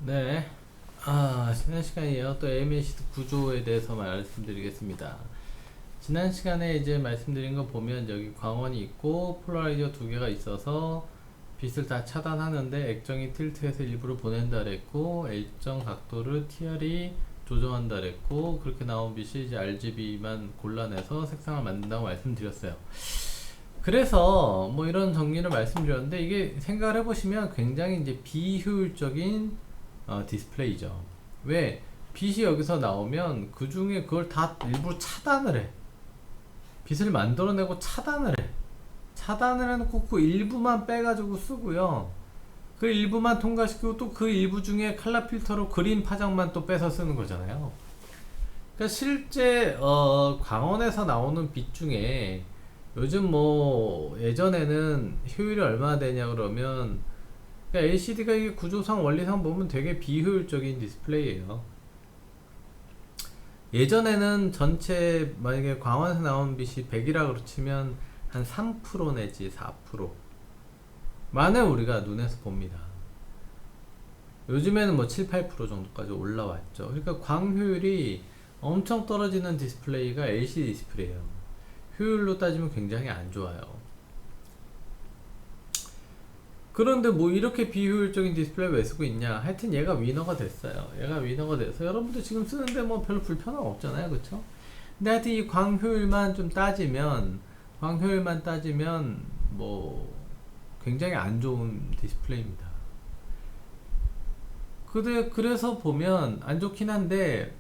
네. 지난 시간이요. 또 AMLCD 구조에 대해서 말씀드리겠습니다. 지난 시간에 이제 말씀드린 거 보면 여기 광원이 있고 폴라라이저 두 개가 있어서 빛을 다 차단하는데 액정이 틸트해서 일부러 보낸다 그랬고 일정 각도를 TR이 조정한다 그랬고 그렇게 나온 빛이 이제 RGB만 골라내서 색상을 만든다고 말씀드렸어요. 그래서 뭐 이런 정리를 말씀드렸는데 이게 생각을 해보시면 굉장히 이제 비효율적인 디스플레이죠. 왜? 빛이 여기서 나오면 그 중에 그걸 다 일부러 차단을 해. 빛을 만들어내고 차단을 해. 차단을 해놓고 그 일부만 빼가지고 쓰고요. 그 일부만 통과시키고 또 그 일부 중에 칼라 필터로 그린 파장만 또 빼서 쓰는 거잖아요. 그러니까 실제 광원에서 나오는 빛 중에 요즘 뭐 예전에는 효율이 얼마나 되냐 그러면 그러니까 LCD가 이게 구조상 원리상 보면 되게 비효율적인 디스플레이예요. 예전에는 전체 만약에 광원에서 나온 빛이 100이라 치면 한 3% 내지 4%만을 우리가 눈에서 봅니다. 요즘에는 뭐 7, 8% 정도까지 올라왔죠. 그러니까 광효율이 엄청 떨어지는 디스플레이가 LCD 디스플레이예요. 효율로 따지면 굉장히 안 좋아요. 그런데 뭐 이렇게 비효율적인 디스플레이 왜 쓰고 있냐? 하여튼 얘가 위너가 됐어요. 얘가 위너가 돼서 여러분들 지금 쓰는데 뭐 별로 불편함 없잖아요, 그쵸? 근데 하여튼 이 광효율만 좀 따지면 광효율만 따지면 뭐 굉장히 안 좋은 디스플레이입니다. 그래서 보면 안 좋긴 한데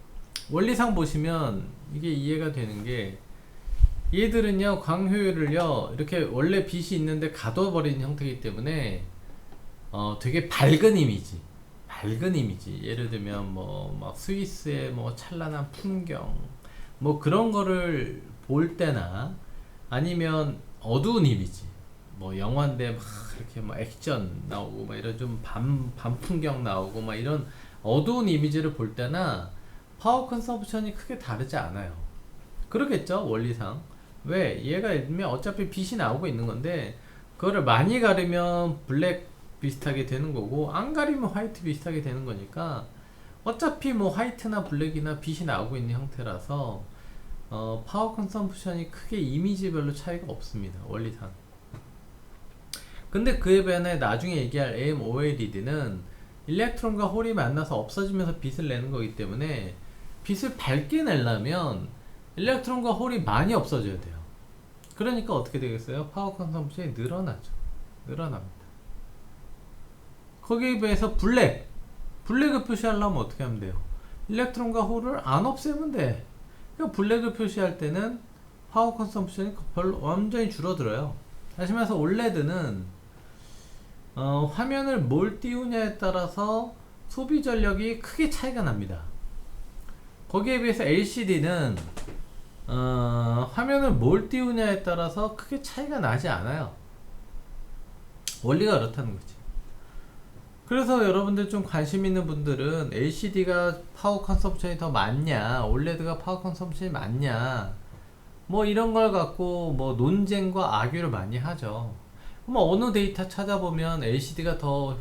원리상 보시면 이게 이해가 되는 게 얘들은요 광효율을요 이렇게 원래 빛이 있는데 가둬버리는 형태이기 때문에 되게 밝은 이미지 예를 들면 뭐 막 스위스의 뭐 찬란한 풍경 뭐 그런 거를 볼 때나 아니면 어두운 이미지 뭐 영화인데 막 이렇게 막 액션 나오고 막 이런 좀 밤 풍경 나오고 막 이런 어두운 이미지를 볼 때나 파워 컨서프션이 크게 다르지 않아요. 그러겠죠 원리상. 왜? 얘가 예를 들면 어차피 빛이 나오고 있는 건데 그거를 많이 가리면 블랙 비슷하게 되는 거고 안 가리면 화이트 비슷하게 되는 거니까 어차피 뭐 화이트나 블랙이나 빛이 나오고 있는 형태라서 파워 컨섬프션이 크게 이미지별로 차이가 없습니다 원리상. 근데 그에 반해 나중에 얘기할 AMOLED는 일렉트론과 홀이 만나서 없어지면서 빛을 내는 거기 때문에 빛을 밝게 내려면 일렉트론과 홀이 많이 없어져야 돼요. 그러니까 어떻게 되겠어요? 파워 컨섬션이 늘어납니다. 거기에 비해서 블랙을 표시하려면 어떻게 하면 돼요? 일렉트론과 홀을 안 없애면 돼. 그러니까 블랙을 표시할 때는 파워 컨섬션이 별로 완전히 줄어들어요. 하시면서 OLED는 화면을 뭘 띄우냐에 따라서 소비 전력이 크게 차이가 납니다. 거기에 비해서 LCD는 화면을 뭘 띄우냐에 따라서 크게 차이가 나지 않아요. 원리가 그렇다는 거지. 그래서 여러분들 좀 관심 있는 분들은 LCD가 파워 컨섬션이 더 많냐, OLED가 파워 컨섬션이 많냐, 뭐 이런 걸 갖고 뭐 논쟁과 악유를 많이 하죠. 뭐 어느 데이터 찾아보면 LCD가 더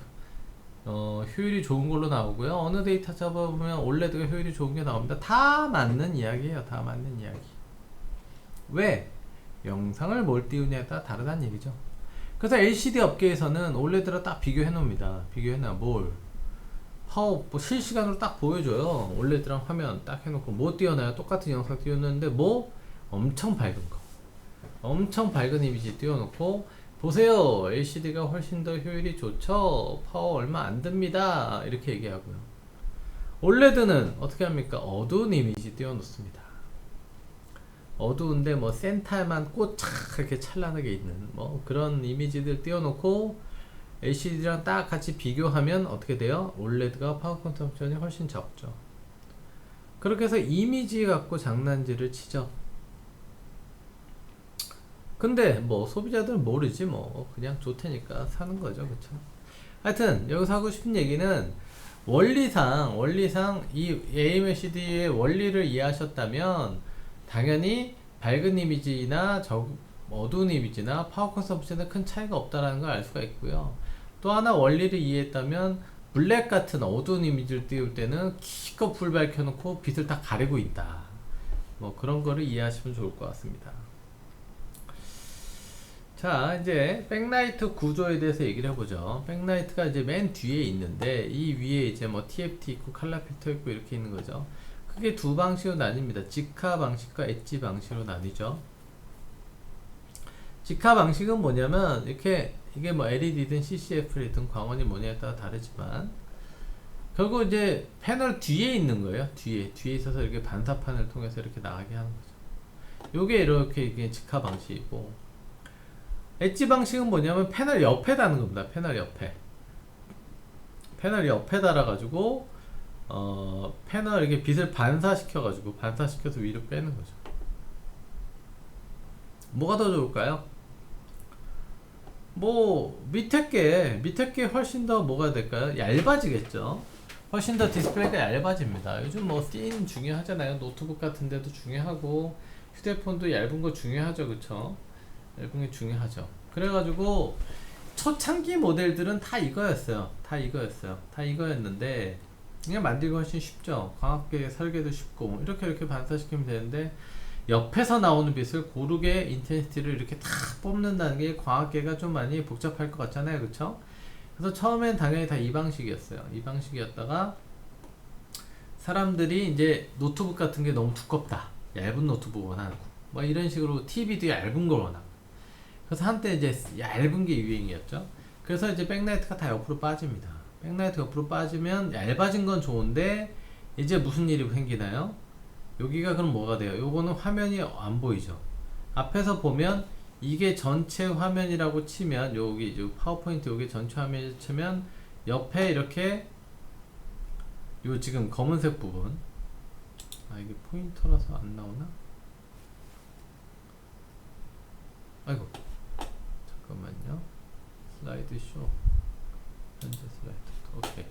효율이 좋은 걸로 나오고요. 어느 데이터 찾아보면 OLED가 효율이 좋은 게 나옵니다. 다 맞는 이야기예요. 다 맞는 이야기. 왜? 영상을 뭘 띄우냐에 따라 다르다는 얘기죠. 그래서 LCD 업계에서는 OLED랑 딱 비교해 놓습니다. 비교해놔 뭘? 파워 뭐 실시간으로 딱 보여줘요. OLED랑 화면 딱 해놓고 뭐 띄워놔요? 똑같은 영상 띄웠는데 뭐 엄청 밝은 거, 엄청 밝은 이미지 띄워놓고 보세요. LCD가 훨씬 더 효율이 좋죠. 파워 얼마 안 듭니다. 이렇게 얘기하고요. OLED는 어떻게 합니까? 어두운 이미지 띄워놓습니다. 어두운데 뭐 센터에만 꽃 이렇게 찬란하게 있는 뭐 그런 이미지들 띄워놓고 LCD랑 딱 같이 비교하면 어떻게 돼요? OLED가 파워 컨섬션이 훨씬 적죠. 그렇게 해서 이미지 갖고 장난질을 치죠. 근데 뭐 소비자들은 모르지 뭐 그냥 좋다니까 사는 거죠, 그쵸? 하여튼 여기서 하고 싶은 얘기는 원리상 이 AMLCD의 원리를 이해하셨다면 당연히 밝은 이미지나 어두운 이미지나 파워 컨섬션에 큰 차이가 없다는 걸 알 수가 있고요. 또 하나 원리를 이해했다면 블랙 같은 어두운 이미지를 띄울 때는 기껏 불 밝혀놓고 빛을 다 가리고 있다. 뭐 그런 거를 이해하시면 좋을 것 같습니다. 자, 이제 백라이트 구조에 대해서 얘기를 해보죠. 백라이트가 이제 맨 뒤에 있는데 이 위에 이제 뭐 TFT 있고 칼라 필터 있고 이렇게 있는 거죠. 크게 두 방식으로 나뉩니다. 직화 방식과 엣지 방식으로 나뉘죠. 직화 방식은 뭐냐면 이렇게 이게 뭐 LED든 CCF든 광원이 뭐냐에 따라 다르지만 결국 이제 패널 뒤에 있는 거예요. 뒤에 있어서 이렇게 반사판을 통해서 이렇게 나가게 하는 거죠. 요게 이렇게 이게 직화 방식이고, 엣지 방식은 뭐냐면 패널 옆에 다는 겁니다. 패널 옆에 달아가지고 패널 이렇게 빛을 반사시켜서 위로 빼는 거죠. 뭐가 더 좋을까요? 뭐 밑에 게 훨씬 더 뭐가 될까요? 얇아지겠죠. 훨씬 더 디스플레이가 얇아집니다. 요즘 뭐 씬 중요하잖아요. 노트북 같은 데도 중요하고 휴대폰도 얇은 거 중요하죠. 그쵸? 얇은 게 중요하죠. 그래가지고 초창기 모델들은 다 이거였는데 그냥 만들기 훨씬 쉽죠. 광학계 설계도 쉽고 이렇게 반사시키면 되는데 옆에서 나오는 빛을 고르게 인텐시티를 이렇게 다 뽑는다는 게 광학계가 좀 많이 복잡할 것 같잖아요. 그쵸? 그래서 처음엔 당연히 다 이 방식이었어요. 이 방식이었다가 사람들이 이제 노트북 같은 게 너무 두껍다, 얇은 노트북 원하고 뭐 이런 식으로 TV도 얇은 걸 원하고, 그래서 한때 이제 얇은 게 유행이었죠. 그래서 이제 백라이트가 다 옆으로 빠집니다. 백라이트 옆으로 빠지면 얇아진 건 좋은데 이제 무슨 일이 생기나요? 여기가 그럼 뭐가 돼요? 요거는 화면이 안 보이죠. 앞에서 보면 이게 전체 화면이라고 치면 여기 파워포인트 여기 전체 화면을 치면 옆에 이렇게 요 지금 검은색 부분, 이게 포인터라서 안 나오나? 아이고 잠깐만요. 슬라이드 쇼 현재 슬라이드 오케이.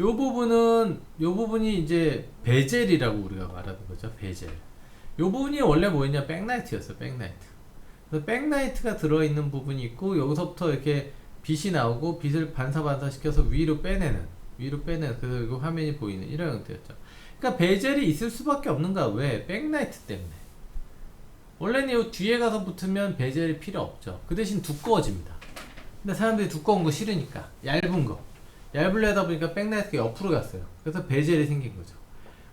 요 부분이 이제 베젤이라고 우리가 말하는 거죠. 베젤. 요 부분이 원래 뭐였냐? 백라이트였어. 그래서 백라이트가 들어있는 부분이 있고 여기서부터 이렇게 빛이 나오고 빛을 반사시켜서 위로 빼내는 그래서 이거 화면이 보이는 이런 형태였죠. 그러니까 베젤이 있을 수밖에 없는 거야. 왜? 백라이트 때문에. 원래는 요 뒤에 가서 붙으면 베젤이 필요 없죠. 그 대신 두꺼워집니다. 근데 사람들이 두꺼운 거 싫으니까 얇으려다 보니까 백라이트가 옆으로 갔어요. 그래서 베젤이 생긴 거죠.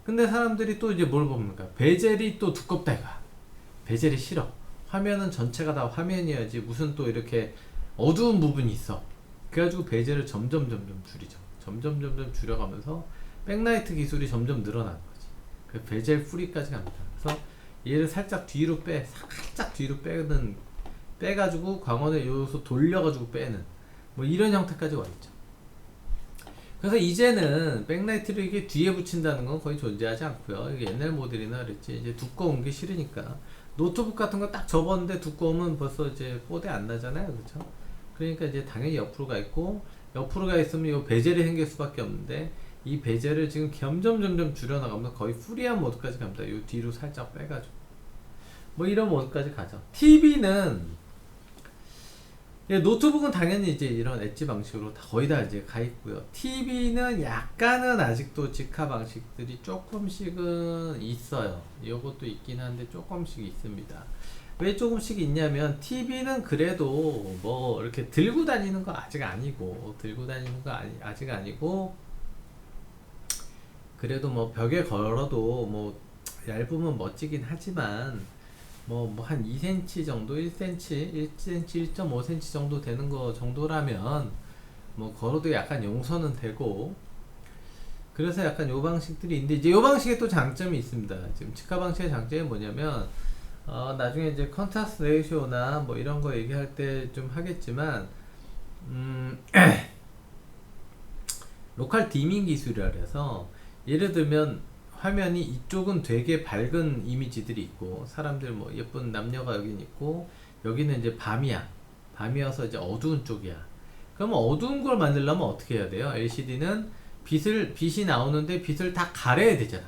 근데 사람들이 또 이제 뭘 봅니까? 베젤이 또 두껍다 이거야. 베젤이 싫어. 화면은 전체가 다 화면이어야지 무슨 또 이렇게 어두운 부분이 있어. 그래가지고 베젤을 점점 줄이죠. 점점 줄여가면서 백라이트 기술이 점점 늘어나는 거지. 그 베젤 프리까지 갑니다. 그래서 얘를 살짝 뒤로 빼가지고 광원을 여기서 돌려가지고 빼는 뭐 이런 형태까지 와있죠. 그래서 이제는 백라이트를 이게 뒤에 붙인다는 건 거의 존재하지 않고요. 이게 옛날 모델이나 그랬지. 이제 두꺼운 게 싫으니까 노트북 같은 거 딱 접었는데 두꺼우면 벌써 이제 뽀대 안 나잖아요. 그렇죠? 그러니까 이제 당연히 옆으로 가 있고, 옆으로 가 있으면 이 베젤이 생길 수밖에 없는데 이 베젤을 지금 점점 줄여나가면서 거의 프리한 모드까지 갑니다. 이 뒤로 살짝 빼가지고 뭐 이런 모드까지 가죠. 노트북은 당연히 이제 이런 엣지 방식으로 거의 다 이제 가 있고요. TV는 약간은 아직도 직화 방식들이 조금씩은 있어요. 이것도 있긴 한데 조금씩 있습니다. 왜 조금씩 있냐면 TV는 그래도 뭐 이렇게 들고 다니는 거 아직 아니고 그래도 뭐 벽에 걸어도 뭐 얇으면 멋지긴 하지만 뭐 한 2cm 정도, 1cm, 1.5cm 정도 되는 거 정도라면 뭐 걸어도 약간 용서는 되고, 그래서 약간 요 방식들이 있는데 이제 요 방식에 또 장점이 있습니다. 지금 직화 방식의 장점이 뭐냐면 나중에 이제 컨트라스트 레이쇼나 뭐 이런 거 얘기할 때 좀 하겠지만 로컬 디밍 기술이라 그래서 예를 들면 화면이 이쪽은 되게 밝은 이미지들이 있고 사람들 뭐 예쁜 남녀가 여긴 있고 여기는 이제 밤이어서 이제 어두운 쪽이야. 그러면 어두운 걸 만들려면 어떻게 해야 돼요? LCD는 빛이 나오는데 빛을 다 가려야 되잖아.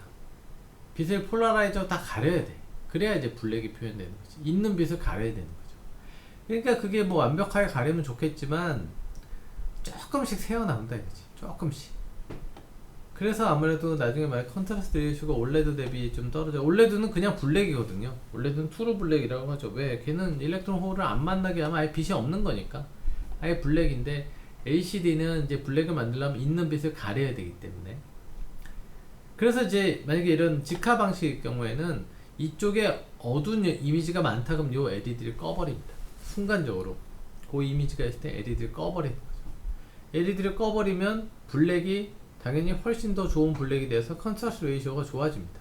빛을 폴라라이저 다 가려야 돼. 그래야 이제 블랙이 표현되는 거지. 있는 빛을 가려야 되는 거죠. 그러니까 그게 뭐 완벽하게 가리면 좋겠지만 조금씩 새어나온다 이거지. 조금씩. 그래서 아무래도 나중에 만약 컨트라스트 레이쇼가 올레드 대비 좀 떨어져. 올레드는 그냥 블랙이거든요. 올레드는 투루 블랙이라고 하죠. 왜? 걔는 일렉트론 홀을 안 만나게 하면 아예 빛이 없는 거니까. 아예 블랙인데 LCD는 이제 블랙을 만들려면 있는 빛을 가려야 되기 때문에. 그래서 이제 만약에 이런 직화 방식의 경우에는 이쪽에 어두운 이미지가 많다 그러면 요 LED를 꺼버립니다. 순간적으로. 그 이미지가 있을 때 LED를 꺼버리는 거죠. LED를 꺼버리면 블랙이 당연히 훨씬 더 좋은 블랙이 돼서 컨트라스트 레이쇼가 좋아집니다.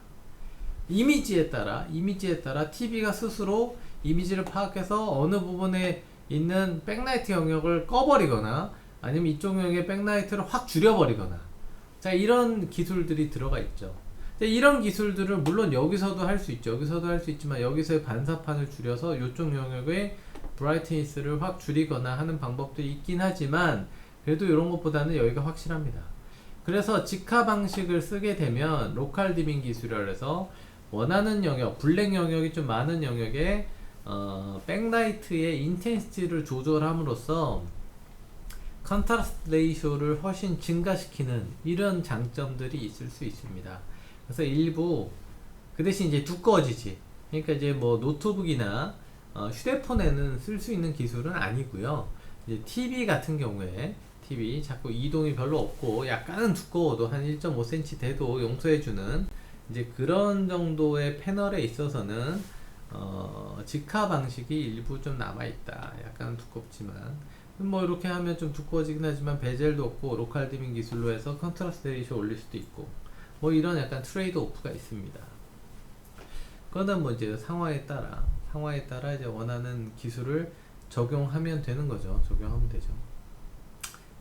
이미지에 따라 TV가 스스로 이미지를 파악해서 어느 부분에 있는 백라이트 영역을 꺼버리거나 아니면 이쪽 영역의 백라이트를 확 줄여버리거나, 자, 이런 기술들이 들어가 있죠. 이런 기술들은 물론 여기서도 할 수 있죠. 여기서도 할 수 있지만 여기서의 반사판을 줄여서 이쪽 영역의 브라이트니스를 확 줄이거나 하는 방법도 있긴 하지만 그래도 이런 것보다는 여기가 확실합니다. 그래서 직화 방식을 쓰게 되면 로컬 디밍 기술이라 해서 원하는 영역, 블랙 영역이 좀 많은 영역에 백라이트의 인텐시티를 조절함으로써 컨트라스트 레이쇼를 훨씬 증가시키는 이런 장점들이 있을 수 있습니다. 그래서 일부 그 대신 이제 두꺼워지지. 그러니까 이제 뭐 노트북이나 휴대폰에는 쓸 수 있는 기술은 아니고요. 이제 TV 같은 경우에 TV 자꾸 이동이 별로 없고 약간은 두꺼워도 한 1.5cm 돼도 용서해주는 이제 그런 정도의 패널에 있어서는 직화 방식이 일부 좀 남아있다. 약간 두껍지만 뭐 이렇게 하면 좀 두꺼워지긴 하지만 베젤도 없고 로컬 디밍 기술로 해서 컨트라스트 레이쇼 올릴 수도 있고 뭐 이런 약간 트레이드 오프가 있습니다. 그거는 뭐 이제 상황에 따라 이제 원하는 기술을 적용하면 되는 거죠. 적용하면 되죠.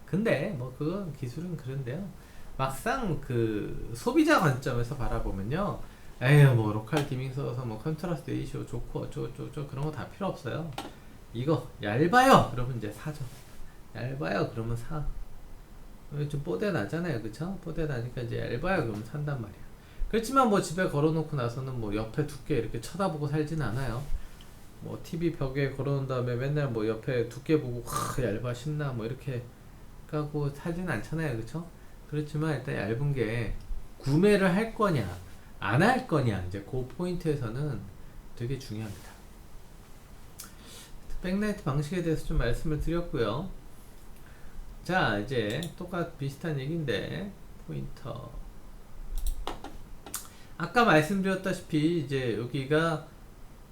근데 뭐 그 기술은 그런데요. 막상 그 소비자 관점에서 바라보면요. 에휴 뭐 로컬 디밍 써서 뭐 컨트라스트 레이쇼 좋고 어쩌고저쩌고 그런 거 다 필요 없어요. 이거 얇아요 그러면 이제 사죠. 얇아요 그러면 사. 좀 뽀대 나잖아요, 그쵸? 뽀대 나니까 이제 얇아요 그러면 산단 말이야. 그렇지만 뭐 집에 걸어놓고 나서는 뭐 옆에 두께 이렇게 쳐다보고 살진 않아요. 뭐 TV 벽에 걸어놓은 다음에 맨날 뭐 옆에 두께 보고 얇아 신나 뭐 이렇게 까고 살진 않잖아요, 그쵸? 그렇지만 일단 얇은 게 구매를 할 거냐 안 할 거냐 이제 그 포인트에서는 되게 중요합니다. 백라이트 방식에 대해서 좀 말씀을 드렸고요. 자, 이제 비슷한 얘기인데 포인터. 아까 말씀드렸다시피 이제 여기가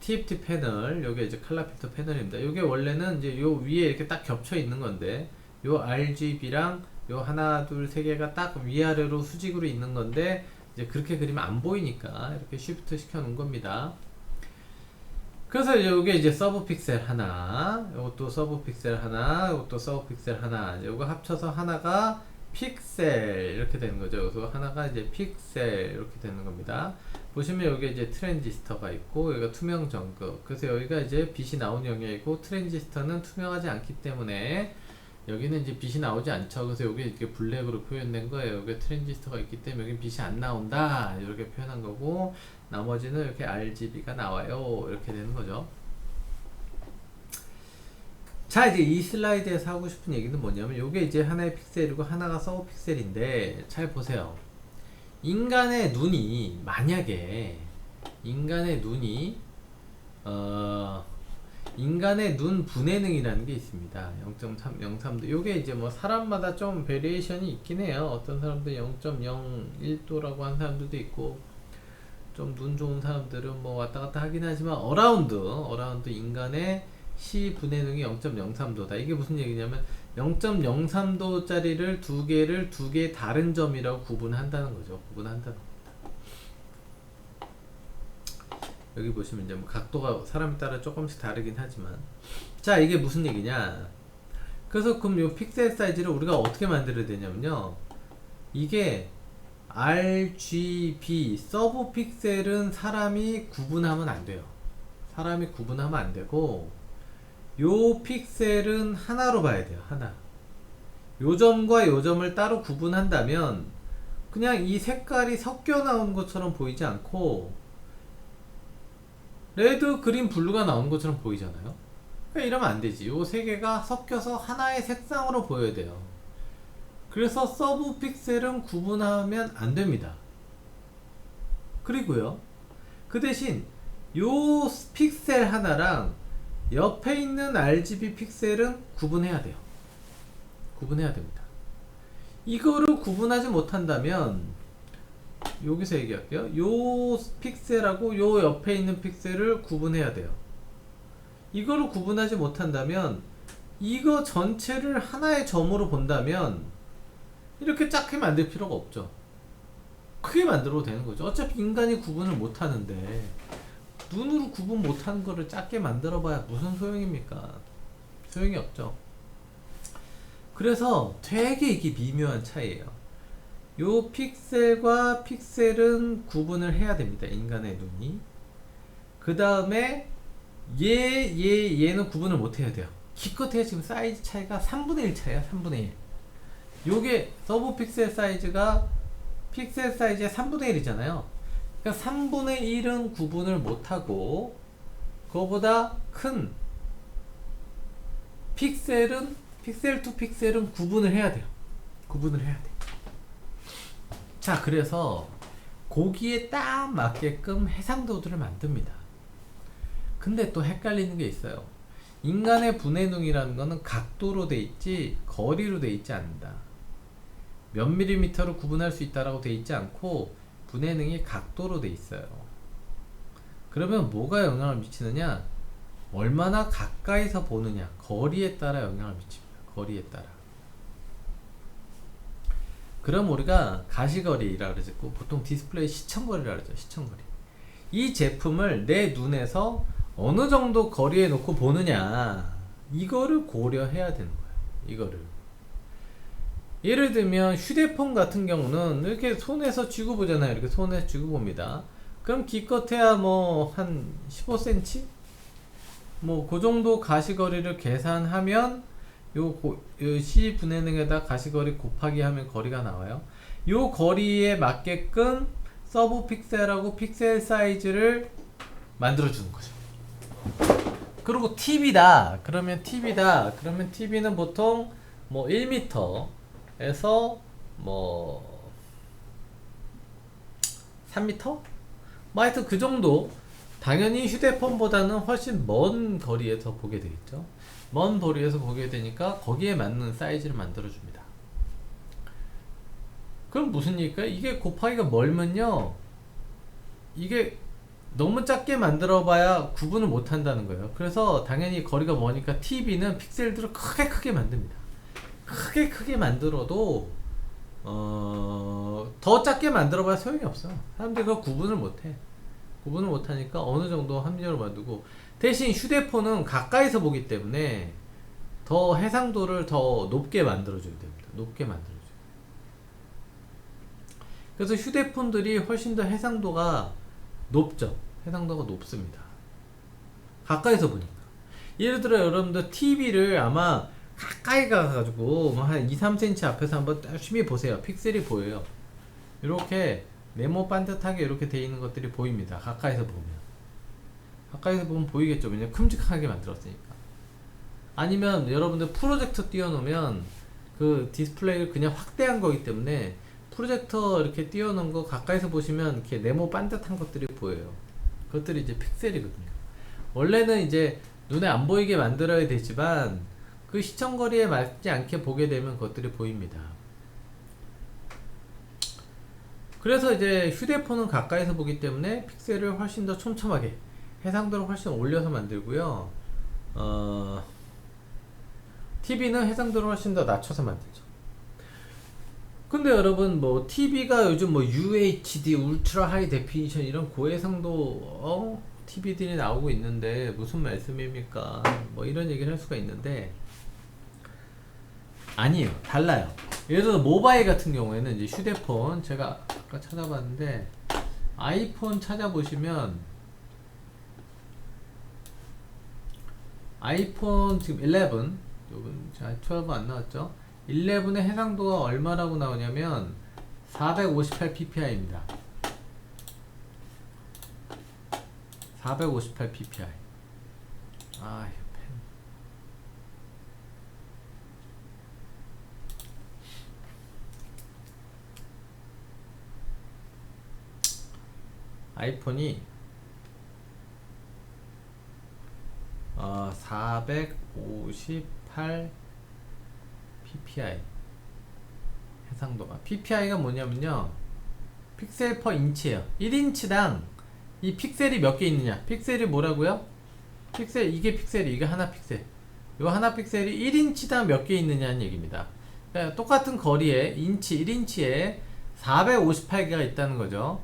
TFT 패널, 여기 이제 컬러 필터 패널입니다. 이게 원래는 이제 요 위에 이렇게 딱 겹쳐 있는 건데 요 RGB랑 요 하나 둘 세 개가 딱 위아래로 수직으로 있는 건데 이제 그렇게 그리면 안 보이니까 이렇게 쉬프트 시켜 놓은 겁니다. 그래서 요게 이제 서브 픽셀 하나, 요것도 서브 픽셀 하나, 요것도 서브 픽셀 하나, 요거 합쳐서 하나가 픽셀 이렇게 되는 거죠. 그래서 하나가 이제 픽셀 이렇게 되는 겁니다. 보시면 여기 이제 트랜지스터가 있고 여기가 투명 전극. 그래서 여기가 이제 빛이 나오는 영역이고 트랜지스터는 투명하지 않기 때문에 여기는 이제 빛이 나오지 않죠. 그래서 여기 이렇게 블랙으로 표현된 거예요. 여기 트랜지스터가 있기 때문에 여기 빛이 안 나온다 이렇게 표현한 거고 나머지는 이렇게 RGB가 나와요 이렇게 되는 거죠. 자, 이제 이 슬라이드에서 하고 싶은 얘기는 뭐냐면 요게 이제 하나의 픽셀이고 하나가 서브 픽셀인데 잘 보세요. 인간의 눈이 만약에 인간의 눈 분해능이라는 게 있습니다. 0.303도. 요게 이제 뭐 사람마다 좀 베리에이션이 있긴 해요. 어떤 사람들 0.01도라고 하는 사람들도 있고 좀 눈 좋은 사람들은 뭐 왔다 갔다 하긴 하지만 어라운드 인간의 시 분해능이 0.03도다. 이게 무슨 얘기냐면 0.03도짜리를 두 개의 다른 점이라고 구분한다는 거죠. 구분한다는 겁니다. 여기 보시면 이제 뭐 각도가 사람에 따라 조금씩 다르긴 하지만 자, 이게 무슨 얘기냐. 그래서 그럼 요 픽셀 사이즈를 우리가 어떻게 만들어야 되냐면요. 이게 RGB 서브 픽셀은 사람이 구분하면 안 돼요. 사람이 구분하면 안 되고 요 픽셀은 하나로 봐야 돼요. 하나. 요 점과 요 점을 따로 구분한다면 그냥 이 색깔이 섞여 나온 것처럼 보이지 않고 레드, 그린, 블루가 나온 것처럼 보이잖아요. 그러니까 이러면 안 되지. 요 세 개가 섞여서 하나의 색상으로 보여야 돼요. 그래서 서브 픽셀은 구분하면 안 됩니다. 그리고요, 그 대신 요 픽셀 하나랑 옆에 있는 RGB 픽셀은 구분해야 돼요. 구분해야 됩니다. 이거를 구분하지 못한다면, 여기서 얘기할게요. 요 픽셀하고 요 옆에 있는 픽셀을 구분해야 돼요. 이거를 구분하지 못한다면, 이거 전체를 하나의 점으로 본다면 이렇게 작게 만들 필요가 없죠. 크게 만들어도 되는 거죠. 어차피 인간이 구분을 못하는데 눈으로 구분 못하는 거를 작게 만들어 봐야 무슨 소용입니까? 소용이 없죠. 그래서 되게 이게 미묘한 차이예요. 요 픽셀과 픽셀은 구분을 해야 됩니다. 인간의 눈이. 그 다음에 얘는 구분을 못 해야 돼요. 기껏해야 지금 사이즈 차이가 3분의 1 차이야. 3분의 1. 요게 서브 픽셀 사이즈가 픽셀 사이즈의 3분의 1이잖아요. 그러니까 3분의 1은 구분을 못하고, 그거보다 큰 픽셀은, 픽셀 투 픽셀은 구분을 해야 돼요. 구분을 해야 돼. 자, 그래서 거기에 딱 맞게끔 해상도들을 만듭니다. 근데 또 헷갈리는 게 있어요. 인간의 분해능이라는 거는 각도로 돼 있지 거리로 돼 있지 않는다. 몇 밀리미터로 구분할 수 있다라고 돼 있지 않고 분해능이 각도로 돼 있어요. 그러면 뭐가 영향을 미치느냐? 얼마나 가까이서 보느냐, 거리에 따라 영향을 미칩니다. 거리에 따라. 그럼 우리가 가시거리라 그러고, 보통 디스플레이 시청거리라 그러죠. 시청거리. 이 제품을 내 눈에서 어느 정도 거리에 놓고 보느냐, 이거를 고려해야 되는 거예요. 이거를. 예를 들면 휴대폰 같은 경우는 이렇게 손에서 쥐고 보잖아요. 이렇게 손에서 쥐고 봅니다. 그럼 기껏해야 뭐 한 15cm? 뭐 그 정도 가시거리를 계산하면 요 C 분해능에다 가시거리 곱하기 하면 거리가 나와요. 요 거리에 맞게끔 서브 픽셀하고 픽셀 사이즈를 만들어 주는 거죠. 그리고 TV다. 그러면 TV는 보통 뭐 1m에서 뭐 3m? 뭐 하여튼 그 정도. 당연히 휴대폰보다는 훨씬 먼 거리에서 보게 되겠죠. 먼 거리에서 보게 되니까 거기에 맞는 사이즈를 만들어 줍니다. 그럼 무슨 얘기일까요? 이게 곱하기가 멀면요, 이게 너무 작게 만들어 봐야 구분을 못 한다는 거예요. 그래서 당연히 거리가 머니까 TV는 픽셀들을 크게 만듭니다. 크게 만들어도 더 작게 만들어 봐야 소용이 없어. 사람들이 그거 구분을 못해. 구분을 못하니까 어느 정도 합리적으로 만들고, 대신 휴대폰은 가까이서 보기 때문에 더 해상도를 더 높게 만들어줘야 됩니다. 높게 만들어줘요. 그래서 휴대폰들이 훨씬 더 해상도가 높죠. 해상도가 높습니다. 가까이서 보니까. 예를 들어 여러분들 TV를 아마 가까이 가가지고 한 2-3cm 앞에서 한번 열심히 보세요. 픽셀이 보여요. 이렇게 네모 반듯하게 이렇게 돼 있는 것들이 보입니다. 가까이서 보면 보이겠죠. 왜냐면 큼직하게 만들었으니까. 아니면 여러분들 프로젝터 띄워놓으면 그 디스플레이를 그냥 확대한 거기 때문에 프로젝터 이렇게 띄워놓은 거 가까이서 보시면 이렇게 네모 반듯한 것들이 보여요. 그것들이 이제 픽셀이거든요. 원래는 이제 눈에 안 보이게 만들어야 되지만 그 시청거리에 맞지 않게 보게 되면 그것들이 보입니다. 그래서 이제 휴대폰은 가까이서 보기 때문에 픽셀을 훨씬 더 촘촘하게, 해상도를 훨씬 올려서 만들고요. TV는 해상도를 훨씬 더 낮춰서 만들죠. 근데 여러분, 뭐 TV가 요즘 뭐 UHD, 울트라 하이 데피니션 이런 고해상도 TV들이 나오고 있는데 무슨 말씀입니까? 뭐 이런 얘기를 할 수가 있는데, 아니에요. 달라요. 예를 들어 모바일 같은 경우에는 이제 휴대폰, 제가 아까 찾아봤는데 아이폰 찾아보시면 아이폰 지금 11, 요건 12 안 나왔죠? 11의 해상도가 얼마라고 나오냐면 458 ppi입니다. 458 ppi. 아, 아이폰이 458 ppi 해상도가, PPI가 뭐냐면요, 픽셀 퍼 인치예요. 1인치당 이 픽셀이 몇 개 있느냐, 픽셀이 뭐라고요? 픽셀, 이게 픽셀이, 이게 하나 픽셀, 요 하나 픽셀이 1인치당 몇 개 있느냐는 얘기입니다. 그러니까 똑같은 거리에 1인치에 458개가 있다는 거죠.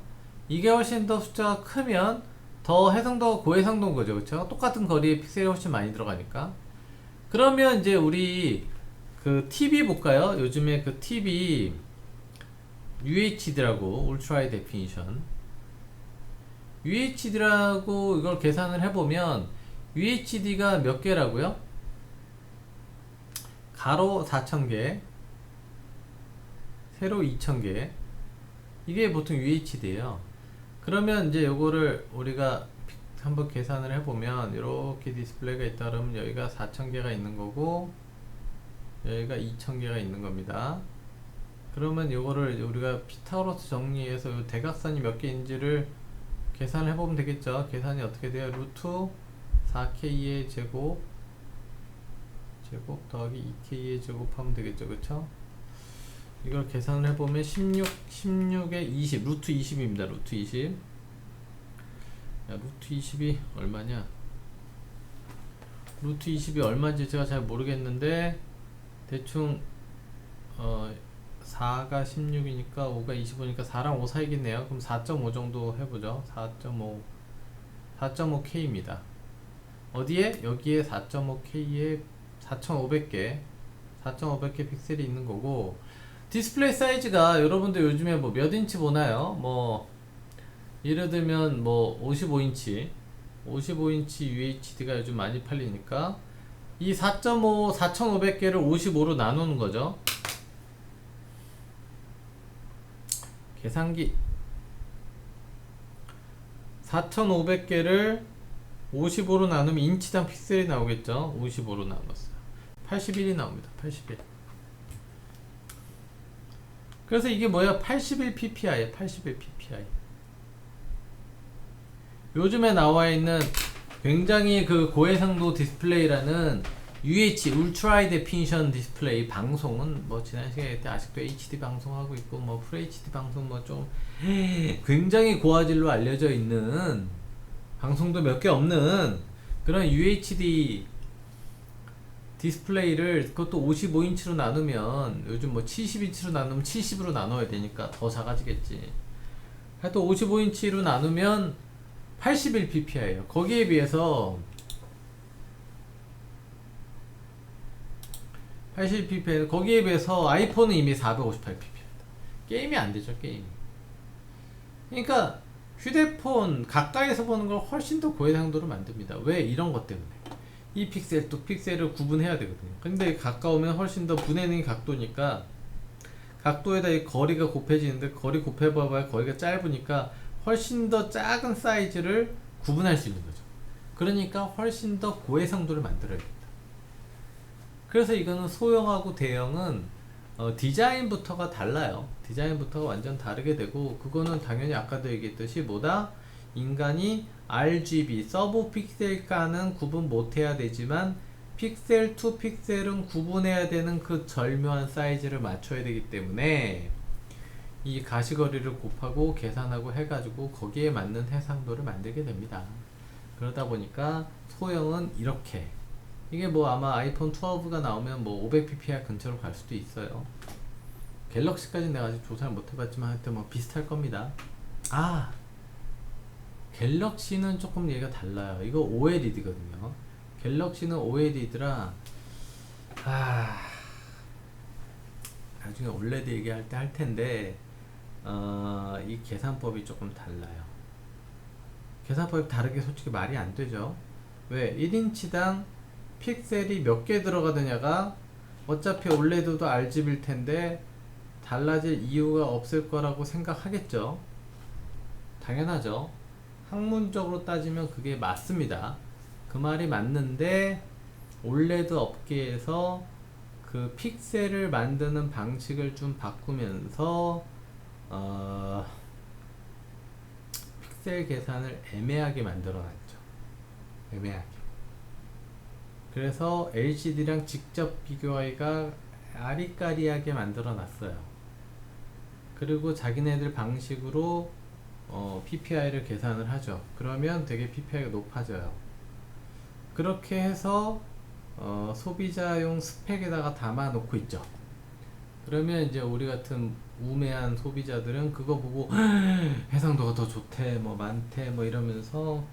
이게 훨씬 더 숫자가 크면 더 해상도가 고해상도인 거죠. 그쵸? 똑같은 거리에 픽셀이 훨씬 많이 들어가니까. 그러면 이제 우리 그 TV 볼까요? 요즘에 그 TV UHD라고, 울트라 하이 데피니션 UHD라고 이걸 계산을 해보면 UHD가 몇 개라고요? 가로 4000개, 세로 2000개, 이게 보통 UHD예요. 그러면 이제 요거를 우리가 한번 계산을 해보면, 이렇게 디스플레이가 있다 그러면 여기가 4000개가 있는 거고 여기가 2000개가 있는 겁니다. 그러면 요거를 우리가 피타고라스 정리해서 요 대각선이 몇 개인지를 계산을 해보면 되겠죠. 계산이 어떻게 돼요? 루트 4K의 제곱 더하기 2K의 제곱 하면 되겠죠. 그쵸? 이걸 계산을 해보면 16에 20, 루트 20입니다. 루트 20. 야, 루트 20이 얼마냐? 루트 20이 얼마인지 제가 잘 모르겠는데, 대충 4가 16이니까 5가 25니까 4랑 5 사이겠네요. 그럼 4.5 정도 해보죠. 4.5K입니다. 어디에? 여기에 4.5K에 4,500개 픽셀이 있는 거고, 디스플레이 사이즈가 여러분들 요즘에 뭐 몇 인치 보나요? 뭐 예를 들면 뭐 55인치 UHD가 요즘 많이 팔리니까 이 4.5개를 55로 나누는 거죠. 계산기 4,500개를 55로 나누면 인치당 픽셀이 나오겠죠. 55로 나눴어요. 81이 나옵니다. 81. 그래서 이게 뭐야? 81 ppi에 81 ppi. 요즘에 나와 있는 굉장히 그 고해상도 디스플레이라는 UH 울트라 하이 데피니션 디스플레이 방송은 뭐 지난 시간에 아직도 HD 방송하고 있고 뭐 FHD 방송 뭐 좀 굉장히 고화질로 알려져 있는 방송도 몇 개 없는 그런 UHD 디스플레이를, 그것도 55인치로 나누면, 요즘 뭐 70인치로 나누면 70으로 나눠야 되니까 더 작아지겠지. 하여튼 55인치로 나누면 81 ppi예요. 거기에 비해서 81 ppi, 거기에 비해서 아이폰은 이미 458 pp입니다. 게임이 안 되죠, 게임이. 그러니까 휴대폰 가까이서 보는 걸 훨씬 더 고해상도로 만듭니다. 왜? 이런 것 때문에. 이 픽셀 또 픽셀을 구분해야 되거든요. 근데 가까우면 훨씬 더 분해능이 각도니까, 각도에다 이 거리가 곱해지는데, 거리 곱해봐봐야 거리가 짧으니까 훨씬 더 작은 사이즈를 구분할 수 있는 거죠. 그러니까 훨씬 더 고해상도를 만들어야 됩니다. 그래서 이거는 소형하고 대형은 디자인부터가 달라요. 디자인부터가 완전 다르게 되고, 그거는 당연히 아까도 얘기했듯이 뭐다? 인간이 RGB, 서브 픽셀과는 구분 못해야 되지만 픽셀 투 픽셀은 구분해야 되는 그 절묘한 사이즈를 맞춰야 되기 때문에 이 가시거리를 곱하고 계산하고 해가지고 거기에 맞는 해상도를 만들게 됩니다. 그러다 보니까 소형은 이렇게, 이게 뭐 아마 아이폰 12가 나오면 뭐 500ppi 근처로 갈 수도 있어요. 갤럭시까지 내가 아직 조사를 못 해봤지만 하여튼 뭐 비슷할 겁니다. 갤럭시는 조금 얘가 달라요. 이거 OLED거든요. 갤럭시는 OLED라 나중에 OLED 얘기할 때 할 텐데 이 계산법이 조금 달라요. 계산법이 다르게 솔직히 말이 안 되죠. 왜? 1인치당 픽셀이 몇 개 들어가느냐가 어차피 OLED도 RGB일 텐데 달라질 이유가 없을 거라고 생각하겠죠. 당연하죠. 학문적으로 따지면 그게 맞습니다. 그 말이 맞는데 OLED 업계에서 그 픽셀을 만드는 방식을 좀 바꾸면서 픽셀 계산을 애매하게 만들어 놨죠. 애매하게. 그래서 LCD랑 직접 비교하기가 아리까리하게 만들어 놨어요. 그리고 자기네들 방식으로 PPI를 계산을 하죠. 그러면 되게 PPI가 높아져요. 그렇게 해서 소비자용 스펙에다가 담아 놓고 있죠. 그러면 이제 우리 같은 우매한 소비자들은 그거 보고 해상도가 더 좋대, 뭐 많대, 뭐 이러면서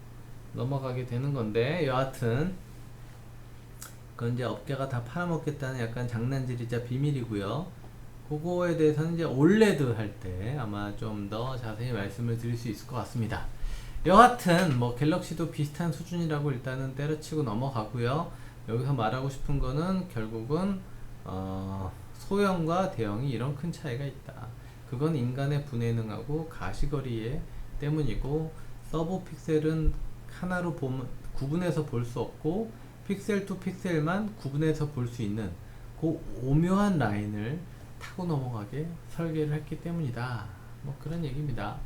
넘어가게 되는 건데, 여하튼 그건 이제 업계가 다 팔아먹겠다는 약간 장난질이자 비밀이고요. 그거에 대해서는 이제 올레드 할 때 아마 좀 더 자세히 말씀을 드릴 수 있을 것 같습니다. 여하튼 뭐 갤럭시도 비슷한 수준이라고 일단은 때려치고 넘어가고요. 여기서 말하고 싶은 거는 결국은 소형과 대형이 이런 큰 차이가 있다. 그건 인간의 분해능하고 가시거리에 때문이고, 서브 픽셀은 하나로 구분해서 볼 수 없고 픽셀 투 픽셀만 구분해서 볼 수 있는 그 오묘한 라인을 타고 넘어가게 설계를 했기 때문이다. 뭐 그런 얘기입니다.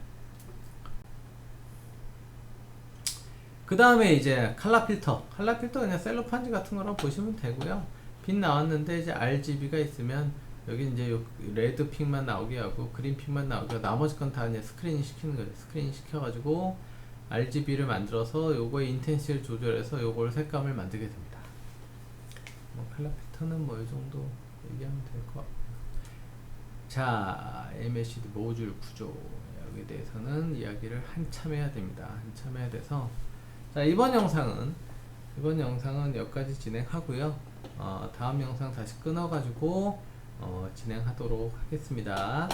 그 다음에 이제 칼라 필터 그냥 셀로판지 같은 거라고 보시면 되고요. 빛 나왔는데 이제 RGB가 있으면 여기 이제 요 레드 픽만 나오게 하고 그린 픽만 나오게 하고 나머지 건 다 이제 스크린 시키는 거예요. 스크린 시켜가지고 RGB를 만들어서 요거의 인텐시를 조절해서 요걸 색감을 만들게 됩니다. 뭐 칼라 필터는 뭐 이 정도 얘기하면 될 것 같고요. 자, MLCD 모듈 구조 여기에 대해서는 이야기를 한참 해야 됩니다. 한참 해야 돼서, 자, 이번 영상은 여기까지 진행하고요. 다음 영상 다시 끊어가지고 진행하도록 하겠습니다.